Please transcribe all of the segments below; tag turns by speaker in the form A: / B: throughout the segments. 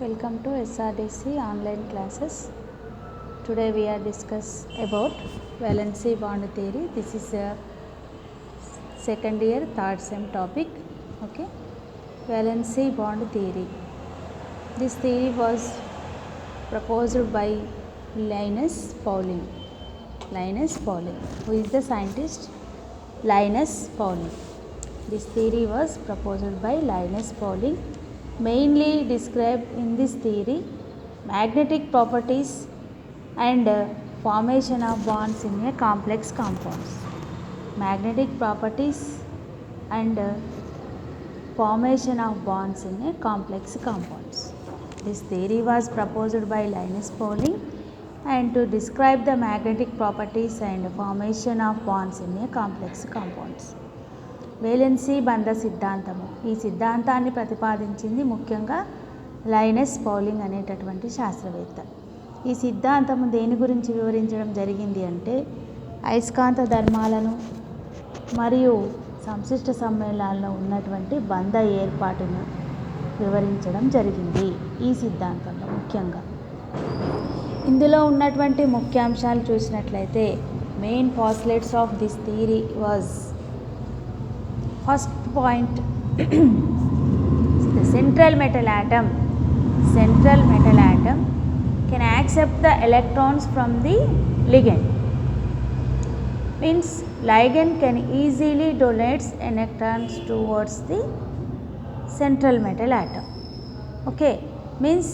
A: Welcome to SRDC online classes. Today we are discuss about valency bond theory. This is a second year third sem topic. Okay, valency bond theory. This theory was proposed by Linus Pauling. Linus Pauling. Who is the scientist? Linus Pauling. This theory was proposed by Linus Pauling. Mainly described in this theory magnetic properties and formation of bonds in a complex compounds. Magnetic properties and formation of bonds in a complex compounds. This theory was proposed by Linus Pauling and to describe the magnetic properties and formation of bonds in a complex compounds. Valency బంధ సిద్ధాంతము. ఈ సిద్ధాంతాన్ని ప్రతిపాదించింది ముఖ్యంగా లైనస్ పౌలింగ్ అనేటటువంటి శాస్త్రవేత్త. ఈ సిద్ధాంతము దేని గురించి వివరించడం జరిగింది అంటే అయస్కాంత ధర్మాలను మరియు సంశిష్ట సమ్మేళనాల్లో ఉన్నటువంటి బంధ ఏర్పాటును వివరించడం జరిగింది ఈ సిద్ధాంతంలో. ముఖ్యంగా ఇందులో ఉన్నటువంటి ముఖ్యాంశాలు చూసినట్లయితే main postulates of this theory was first point the central metal atom can accept the electrons from the ligand, means ligand can easily donate electrons towards the central metal atom. Okay, means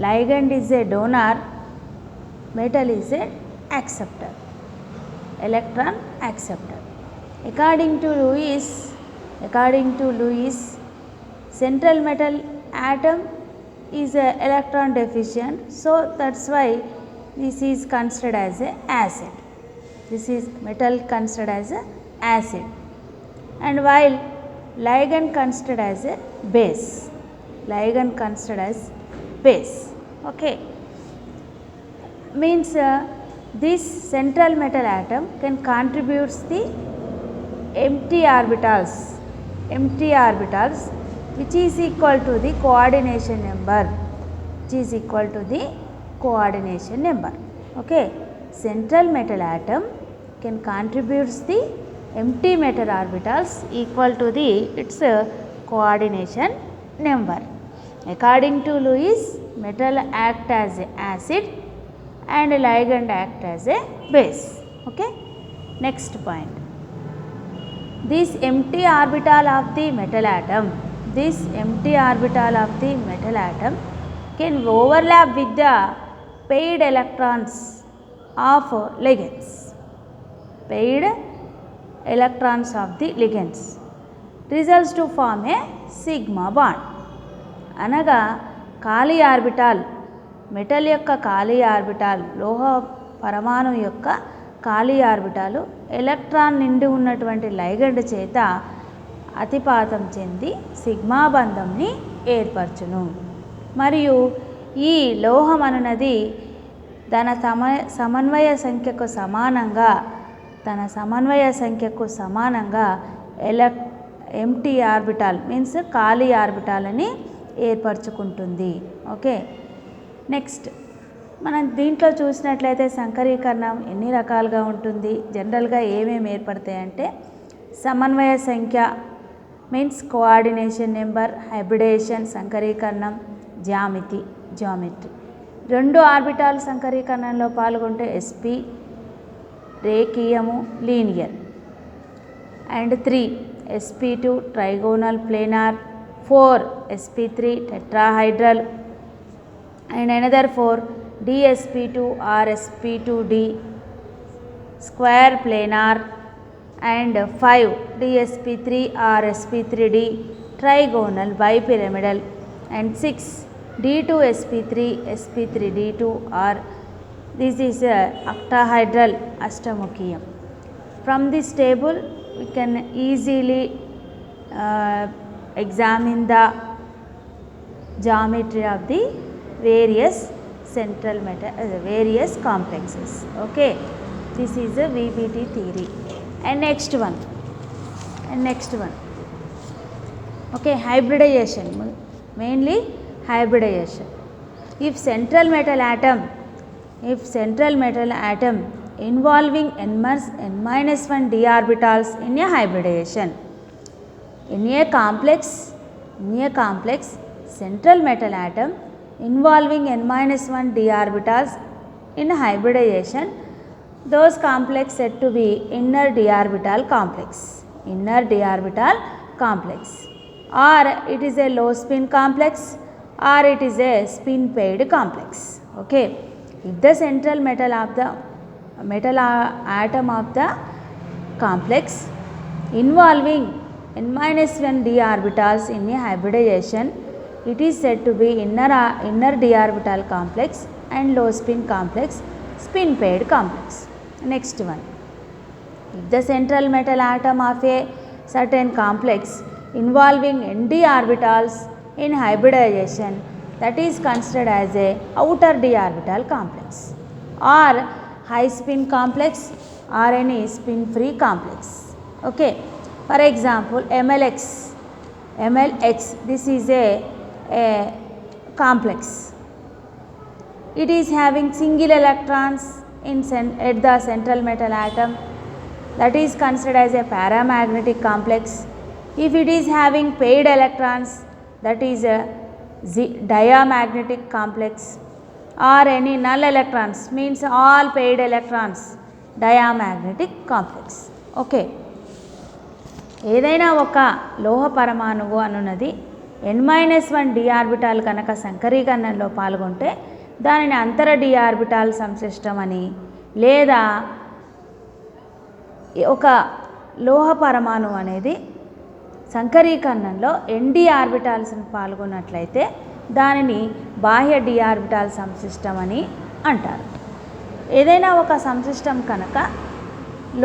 A: ligand is a donor, metal is a acceptor, electron acceptor. According to Lewis, central metal atom is a electron deficient, so that's why this is considered as a acid. This is metal considered as a acid, and while ligand considered as a base. Ligand considered as base. Okay, means this central metal atom can contribute the empty orbitals which is equal to the coordination number, Okay, central metal atom can contribute the empty metal orbitals equal to the its coordination number. According to Lewis, metal act as a acid and ligand act as a base. Okay, next point. This empty orbital of the metal atom can overlap with the paired electrons of ligands. Results to form a sigma bond. అనగా ఖాళీ orbital, metal యొక్క ఖాళీ orbital, లోహ పరమాణు యొక్క ఖాళీ ఆర్బిటాలు electron నిండి ఉన్నటువంటి లైగండ్ చేత అతిపాతం చెంది సిగ్మా బంధంని ఏర్పరచును. మరియు ఈ లోహం అనునది తన సమన్వయ సంఖ్యకు సమానంగా ఎంటీ ఆర్బిటాల్ మీన్స్ ఖాళీ ఆర్బిటాలని ఏర్పరచుకుంటుంది. ఓకే, నెక్స్ట్ మనం దీంట్లో చూసినట్లయితే సంకరీకరణం ఎన్ని రకాలుగా ఉంటుంది, జనరల్గా ఏమేమి ఏర్పడతాయంటే సమన్వయ సంఖ్య మీన్స్ కోఆర్డినేషన్ నెంబర్, హైబ్రిడేషన్ సంకరీకరణం, జామెట్రీ. రెండు ఆర్బిటాల్ సంకరీకరణంలో పాల్గొంటే sp రేఖీయము linear, and 3 sp2 trigonal planar, 4 sp3 tetrahedral, and another 4 dsp2 or sp2d square planar, and 5 dsp3 or sp3d trigonal bipyramidal, and 6 d2sp3 sp3d2 or this is a octahedral ashtamukhiyam. From this table we can easily examine the geometry of the various central metal various complexes. Okay, this is a VBT theory. And next one okay, hybridization. Mainly hybridization. If central metal atom involving n-1 d orbitals in a hybridization. In a complex central metal atom involving n-1 d orbitals in hybridization, those complex said to be inner d orbital complex, or it is a low spin complex, or it is a spin paired complex. Okay, if the central metal atom of the complex involving n-1 d orbitals in a hybridization, it is said to be inner d orbital complex and low spin complex, spin paired complex. Next one, if the central metal atom of a certain complex involving nd orbitals in hybridization, that is considered as a outer d orbital complex, or high spin complex, or any spin free complex. Okay, for example, MLX, this is a complex. It is having single electrons at the central metal atom, that is considered as a paramagnetic complex. If it is having paired electrons, that is a diamagnetic complex, or any null electrons, means all paired electrons, diamagnetic complex. Okay, ఏదైనా ఒక లోహ పరమాణువు అనున్నది n-1 d orbital కనుక సంకరీకరణంలో పాల్గొంటే దానిని అంతర d orbital సంశ్లిష్టం అని, లేదా ఒక లోహ పరమాణువు అనేది సంకరీకరణంలో nd ఆర్బిటాల్స్ పాల్గొన్నట్లయితే దానిని బాహ్య d ఆర్బిటాల్ సంశ్లిష్టం అని అంటారు. ఏదైనా ఒక సంశ్లిష్టం కనుక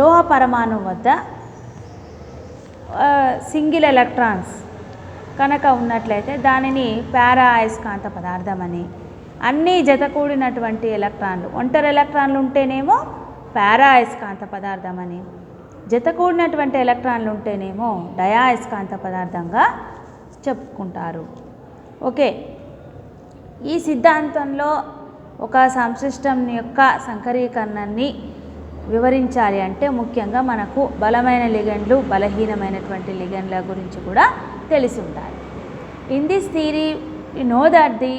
A: లోహ పరమాణువు వద్ద సింగిల్ ఎలక్ట్రాన్స్ కనుక ఉన్నట్లయితే దానిని పారా అయస్కాంత పదార్థం అని, అన్నీ జతకూడినటువంటి ఎలక్ట్రాన్లు, ఒంటరి ఎలక్ట్రాన్లు ఉంటేనేమో పారా అయస్కాంత పదార్థం అని, జతకూడినటువంటి ఎలక్ట్రాన్లు ఉంటేనేమో డయాయస్కాంత పదార్థంగా చెప్పుకుంటారు. ఓకే, ఈ సిద్ధాంతంలో ఒక సంశ్లిష్టం యొక్క సంకరీకరణాన్ని వివరించాలి అంటే ముఖ్యంగా మనకు బలమైన లిగండ్లు, బలహీనమైనటువంటి లిగండ్ల గురించి కూడా తెలిసి ఉండాలి. In this theory you know that the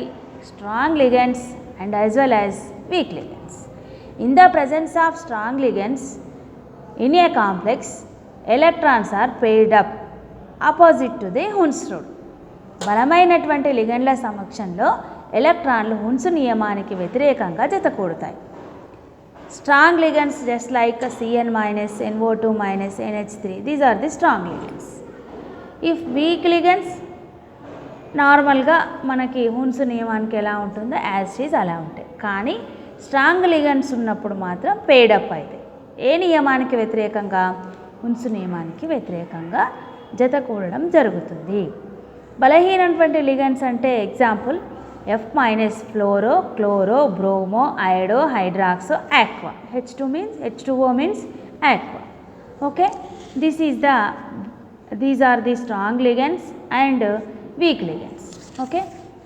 A: strong ligands and as well as weak ligands. In the presence of strong ligands in a complex, electrons are paired up opposite to the Hund's rule. బలమైనటువంటి లిగండ్ల సమక్షంలో ఎలక్ట్రాన్లు Hund's నియమానికి వ్యతిరేకంగా జతకూడతాయి. Strong ligands just like Cn minus, NO2 minus, NH3, these are the strong ligands. If weak ligands, నార్మల్గా మనకి Hund's నియమానికి ఎలా ఉంటుందో as it is అలా ఉంటాయి. కానీ స్ట్రాంగ్ లిగండ్స్ ఉన్నప్పుడు మాత్రం పేడప్ అయితే ఏ నియమానికి వ్యతిరేకంగా, హున్స్ నియమానికి వ్యతిరేకంగా జత కూడడం జరుగుతుంది. బలహీనటువంటి లిగండ్స్ అంటే example F minus fluoro, chloro, bromo, iodo, hydroxo, aqua. H2O means aqua. Okay, these are the strong ligands and weak ligands. Okay,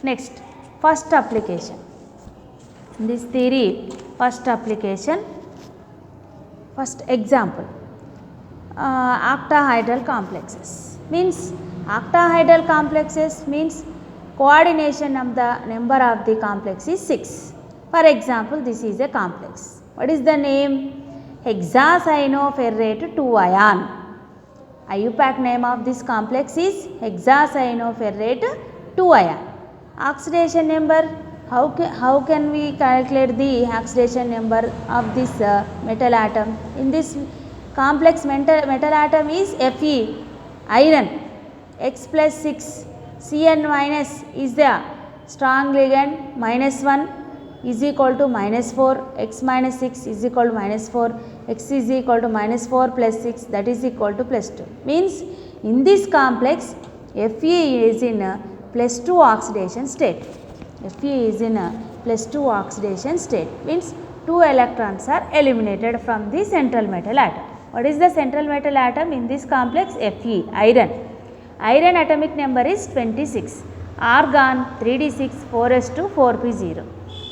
A: next, first application. In this theory, first application, first example, octahedral complexes. Means octahedral complexes means coordination of the number of the complex is 6. For example, this is a complex. What is the name? Hexacyanoferrate 2 ion. IUPAC name of this complex is hexacyanoferrate 2 ion. Oxidation number, how can we calculate the oxidation number of this metal atom? In this complex metal atom is Fe, iron, X plus 6, Cn minus is the strong ligand, -1 is equal to -4, x minus 6 is equal to -4, x is equal to -4 plus 6, that is equal to +2. Means in this complex Fe is in a +2 oxidation state. Fe is in a +2 oxidation state, means 2 electrons are eliminated from the central metal atom. What is the central metal atom in this complex? Fe, iron. Iron atomic number is 26. argon 3d6 4s2 4p0.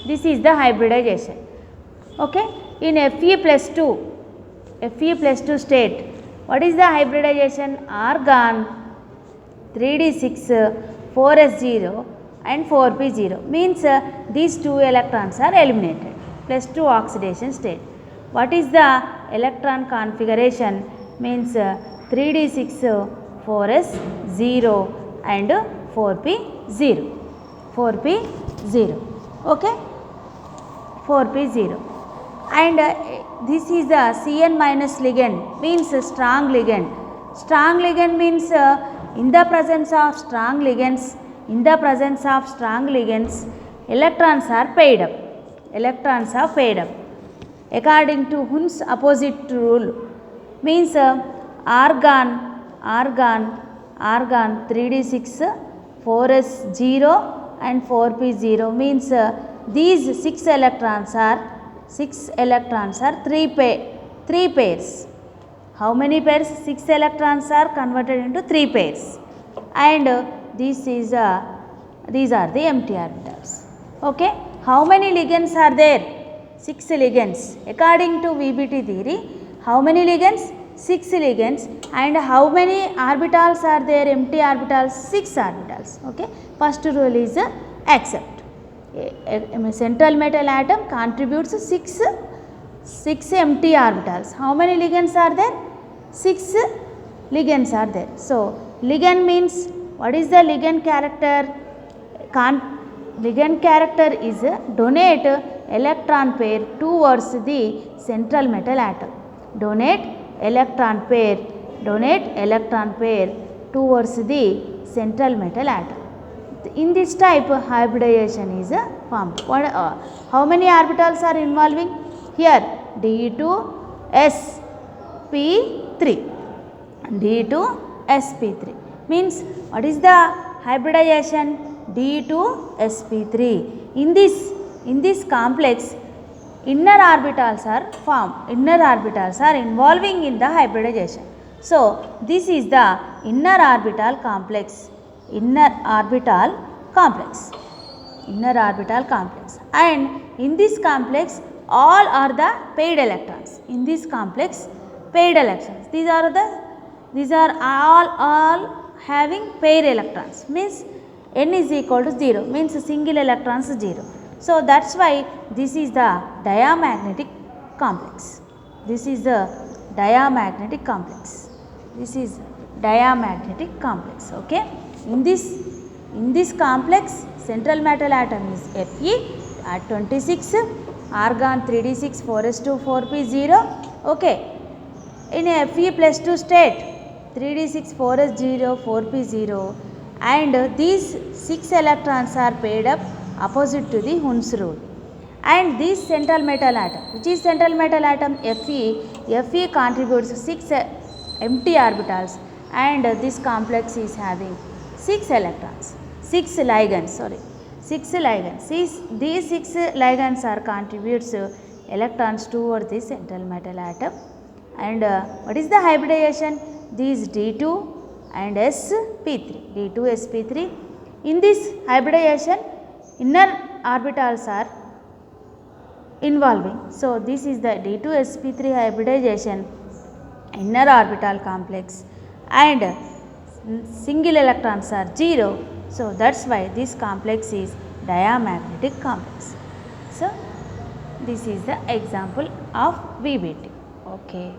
A: This is the hybridization. Okay. In Fe plus 2 state, what is the hybridization? Argon 3d6 4s0 and 4p0 means these 2 electrons are eliminated. Plus 2 oxidation state. What is the electron configuration? Means 3d6 4s0 and 4p0. 4p0. Okay. 4p0. And this is the Cn minus ligand, means strong ligand. Strong ligand means in the presence of strong ligands, electrons are paired up. Electrons are paired up. According to Hund's opposite rule, means argon 3d6 4s0 and 4p0 means these 6 electrons are 3 pairs. How many pairs? 6 electrons are converted into 3 pairs, and these are the empty orbitals. Okay. How many ligands are there? 6 ligands. According to VBT theory, how many ligands? 6 ligands. And how many orbitals are there? Empty orbitals? 6 orbitals. Okay. First rule is accept. A central metal atom contributes 6 empty orbitals. How many ligands are there? 6 ligands are there. So, ligand means, what is the ligand character? Ligand character is donate electron pair towards the central metal atom. Donate electron pair towards the central metal atom. In this type, hybridization is formed. How many orbitals are involving? Here D2sp3. D2sp3 means, what is the hybridization? D2sp3. In this complex, inner orbitals are formed. Inner orbitals are involving in the hybridization. So, this is the inner orbital complex. Inner orbital complex. And in this complex, all are the paired electrons. In this complex, paired electrons. These are all having pair electrons. Means n is equal to 0. Means single electrons 0. So, that is why this is the diamagnetic complex. This is the diamagnetic complex. Okay. In this complex, central metal atom is Fe at 26, argon 3d6 4s2 4p0. Okay. In a Fe+2 state, 3d6 4s0 4p0, and these 6 electrons are paired up opposite to the Hund's rule. And this central metal atom, which is central metal atom? Fe contributes 6 empty orbitals, and this complex is having 6 electrons, 6 ligands. These 6 ligands are contributes electrons towards the central metal atom. And what is the hybridization? These D2 and sp3. In this hybridization, inner orbitals are involving. So, this is the D2sp3 hybridization, inner orbital complex, and single electrons are 0. So, that is why this complex is diamagnetic complex. So, this is the example of VBT. Okay.